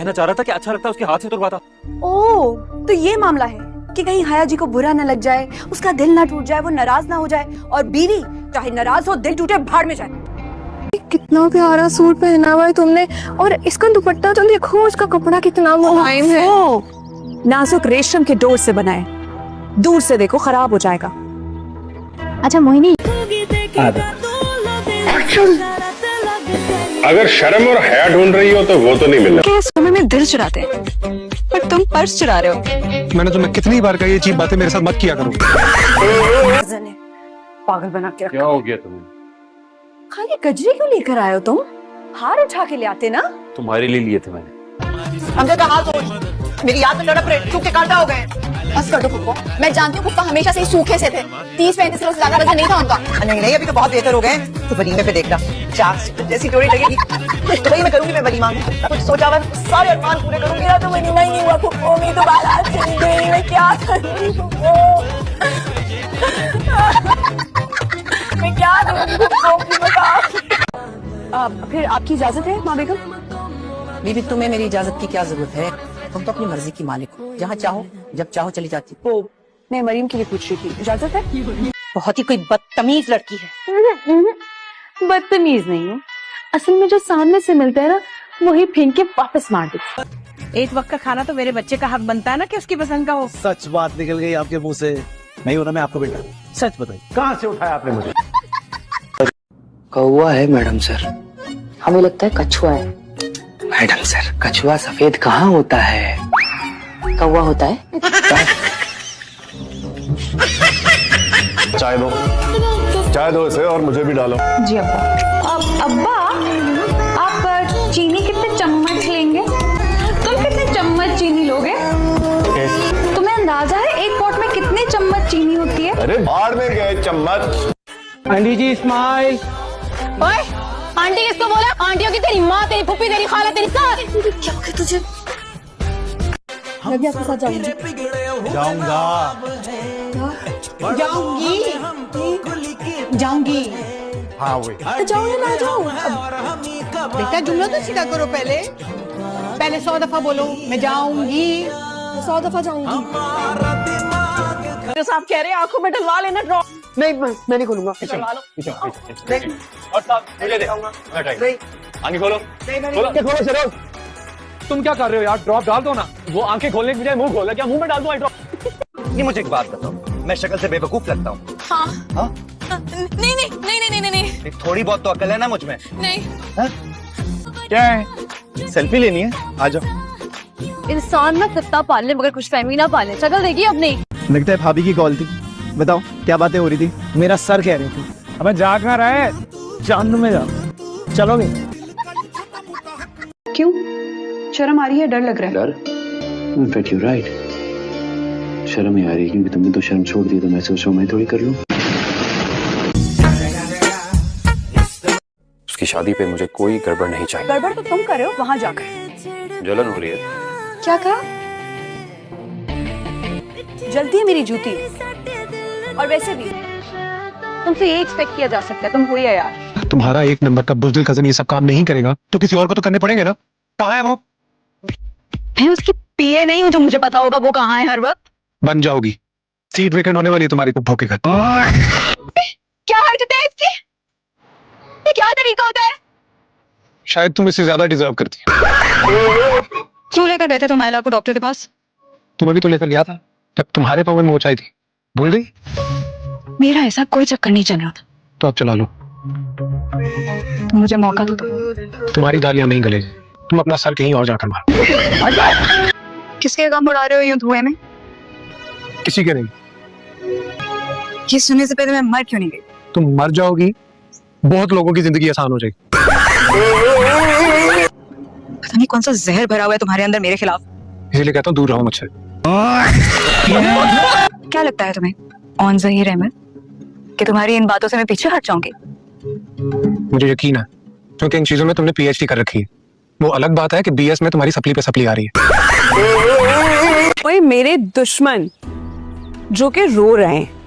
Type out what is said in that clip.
कहना चाह रहा था कि अच्छा लगता है उसके हाथ से तुड़वाता। ओह, तो ये मामला है कि कहीं हया जी को बुरा न लग जाए, उसका दिल ना टूट जाए, वो नाराज ना हो जाए, और बीवी चाहे नाराज हो, दिल टूटे, भाड़ में जाए। कितना प्यारा सूट पहना हुआ है तुमने, और इसका दुपट्टा तो देखो, इसका कपड़ा कितना मुलायम है। नाजुक रेशम के डोर से बना है, दूर से देखो खराब हो जाएगा। अच्छा मोहिनी, अगर शर्म और हया ढूंढ रही हो तो वो तो नहीं मिलना। समय में दिल चुराते हैं, पर तुम पर्स चुरा रहे हो। मैंने तुम्हें कितनी बार कही ये चीप बातें मेरे साथ मत किया करो। पागल बना के रखा। क्या हो गया तुम्हें? खाली गजरे क्यों लेकर आए हो तुम? हार उठा के ले आते ना। तुम्हारे लिए लिए थे मैंने। हमसे कहा सोच, मेरी याद में लड़प रहे, सूखे कांटा हो गए। बस कर दो पुप्पो, मैं जानती हूँ पुप्पा हमेशा से ही सूखे से थे। 30-35 किलो से ज्यादा वजन नहीं था उनका। नहीं, अभी तो बहुत बेहतर हो गए। तो वलीमे पे देखना, चाक जैसी जोड़ी लगेगी। तो वही मैं करूंगी, मैं वलीमा कुछ सोचा हुआ, सारे अरमान पूरे करूंगी। मेरा तो वलीमा ही नहीं हुआ पुप्पो, मेरी तो बारात चली गई, मैं क्या करूंगी पुप्पो? मैं क्या करूंगी पुप्पो, बताओ। फिर आपकी इजाजत है माँ बेगम? बीबी, तुम्हें मेरी इजाजत की क्या जरूरत है? तुम तो अपनी मर्जी की मालिक हो, जहाँ चाहो जब चाहो चली जाती। वो मैं मरीम के लिए पूछ रही थी, इजाजत है? बहुत ही कोई बदतमीज लड़की है। बदतमीज नहीं हूँ, असल में जो सामने से मिलता है ना, वही फेंक के वापस मार देती। एक वक्त का खाना तो मेरे बच्चे का हक बनता है ना कि उसकी पसंद का हो। सच बात निकल गई आपके मुंह से। नहीं हो ना मैं आपको बेटा, सच बताइए कहाँ से उठाया आपने मुझे? कौवा है मैडम सर। हमें लगता है कछुआ है। मैडम सर, कछुआ सफेद कहाँ होता है? कौवा होता है। चाय दो इसे, और मुझे भी डालो। जी अब्बा। अब्बा, आप चीनी कितने चम्मच लेंगे? तुम कितने चम्मच चीनी लोगे? तुम्हें अंदाजा है एक पॉट में कितने चम्मच चीनी होती है? अरे बाहर में गए चम्मच। आंटी जी स्माइल। ओए, आंटी किसको बोला? आंटियों की तेरी माँ, तेरी फूफी, तेरी खाला, तेरी सास। क्या हो गया तुझे? मैं भी आपके साथ जाऊंगी। जाऊंगी। हाँ वही। तो जाओ या ना जाओ? बेटा जुमला तो सीधा करो, पहले 100 दफा बोलो, मैं जाऊंगी। 100 दफा जाऊंगी। जो साहब कह रहे हैं आंखों में डलवा लेना ड्रॉप। नहीं मैं नहीं खोलूंगा। डलवा लो। और साहब मुझे दे। आंखें खोलो। खोलो सरोज। तुम क्या कर रहे हो यार? ड्रॉप डाल दो ना। वो आंखें खोलने की बजाय मुंह खोला, क्या मुंह में डाल दूं आई ड्रॉप? ये मुझे एक बात बताओ, मैं शक्ल से बेवकूफ लगता हूँ? हाँ? नहीं। थोड़ी बहुत तो अकल है ना मुझ में? नहीं। क्या है? सेल्फी लेनी है? आ जाओ। इंसान ना कितना पालने मगर कुछ फहमी ना पाले। शक्ल देखिए अपनी। लगता है भाभी की कॉल थी। बताओ क्या बातें हो रही थी? मेरा सर कह रही थी। अबे जाग ना रहा है, चांद में जा। चलोगे? क्यों? शर्म आ रही है, डर लग रहा है? डर? In fact, you're right. शर्म ही आ रही है क्योंकि तुमने तो शर्म छोड़ दी, तो मैं सोच रहा हूँ मैं थोड़ी कर लूँ। उसकी शादी पे मुझे कोई गड़बड़ नहीं चाहिए। गड़बड़ तो तुम कर रहे हो वहां जाकर। जलन हो रही है। क्या कहा? जलती है मेरी जूती। और वैसे भी तुमसे ये एक्सपेक्ट किया जा सकता है, तुम हुई है यार। तुम्हारा एक नंबर का बुज़दिल कज़न ये सब काम नहीं करेगा तो किसी और को तो करने पड़ेंगे ना। कहाँ है वो? मैं उसकी पीए नहीं हूँ जो मुझे पता होगा वो कहाँ है हर वक्त। बन जाओगी। सीट वेकेंट होने वाली है तुम्हारी पुप्पो के घर। क्या हरकत है इसकी? ये क्या तरीका होता है? शायद तुम इससे ज्यादा डिजर्व करती हो। क्यों लेकर गए थे तुम आयला को डॉक्टर के पास? तुम्हें भी तो लेकर गया था जब तुम्हारे पाँव में मोच आई थी। भूल गई? मेरा ऐसा कोई चक्कर नहीं चल रहा था। तो अब चला लो। मुझे मौका दो। तुम्हारी दालियां नहीं गलेगी। तुम अपना सर कहीं और जाकर मारो। किसके काम उड़ा रहे हो यूं धुएं में? किसी के नहीं। ये सुनने से पहले मैं मर क्यों नहीं गई? तुम मर जाओगी, बहुत लोगों की जिंदगी आसान हो जाएगी। पता नहीं कौन सा जहर भरा हुआ है तुम्हारे अंदर मेरे खिलाफ। इसीलिए कहता हूँ दूर रहो मुझसे। क्या लगता है तुम्हें ऑन ज़हीर अहमद कि तुम्हारी इन बातों से मैं पीछे हट जाऊंगी? मुझे यकीन है क्योंकि इन चीजों में तुमने पीएचडी कर रखी है। वो अलग बात है कि बीएस में तुम्हारी सप्ली पे सप्ली आ रही है। कोई मेरे दुश्मन जो कि रो रहे हैं